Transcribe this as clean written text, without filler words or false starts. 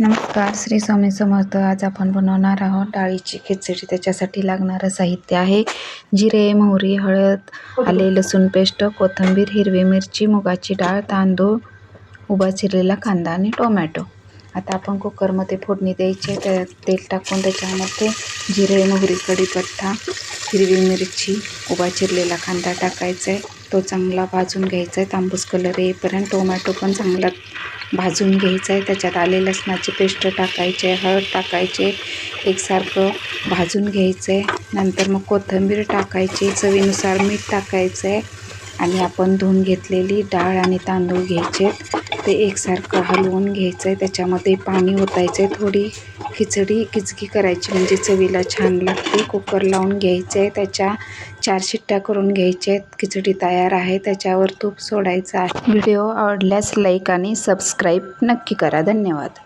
नमस्कार, श्री स्वामी समर्थ. आज आपण बनवणार आहोत डाळीची खिचडी. त्याच्यासाठी लागणारं साहित्य आहे जिरे, मोहरी, हळद, आले लसूण पेस्ट, कोथिंबीर, हिरवी मिरची, मुगाची डाळ, तांदूळ, उभा चिरलेला कांदा आणि टोमॅटो. आता आपण कुकरमध्ये फोडणी द्यायची. तेल टाकून त्याच्यामध्ये जिरे, मोहरी, कढीपत्ता, हिरवी मिरची, उभा चिरलेला कांदा टाकायचा आहे. तो चांगला भाजून घ्यायचा आहे तांबूस कलर येईपर्यंत. टोमॅटो पण चांगला भाजून घ्यायचं आहे. त्याच्यात आले लसणाची पेस्ट टाकायची आहे, हळद टाकायचे, एकसारखं भाजून घ्यायचं आहे. नंतर मग कोथिंबीर टाकायची, चवीनुसार मीठ टाकायचं आहे आणि आपण धुवून घेतलेली डाळ आणि तांदूळ घ्यायचे, ते एकसारखं हलवून घ्यायचं आहे. त्याच्यामध्ये पाणी ओतायचं आहे. थोडी खिचडी किचकी करायची म्हणजे चवीला छान लागते. कुकर लावून घ्यायचं आहे. त्याच्या 4 शिट्ट्या करून घ्यायच्या आहेत. खिचडी तयार आहे. त्याच्यावर तूप सोडायचं आहे. व्हिडिओ आवडल्यास लाईक आणि सबस्क्राईब नक्की करा. धन्यवाद.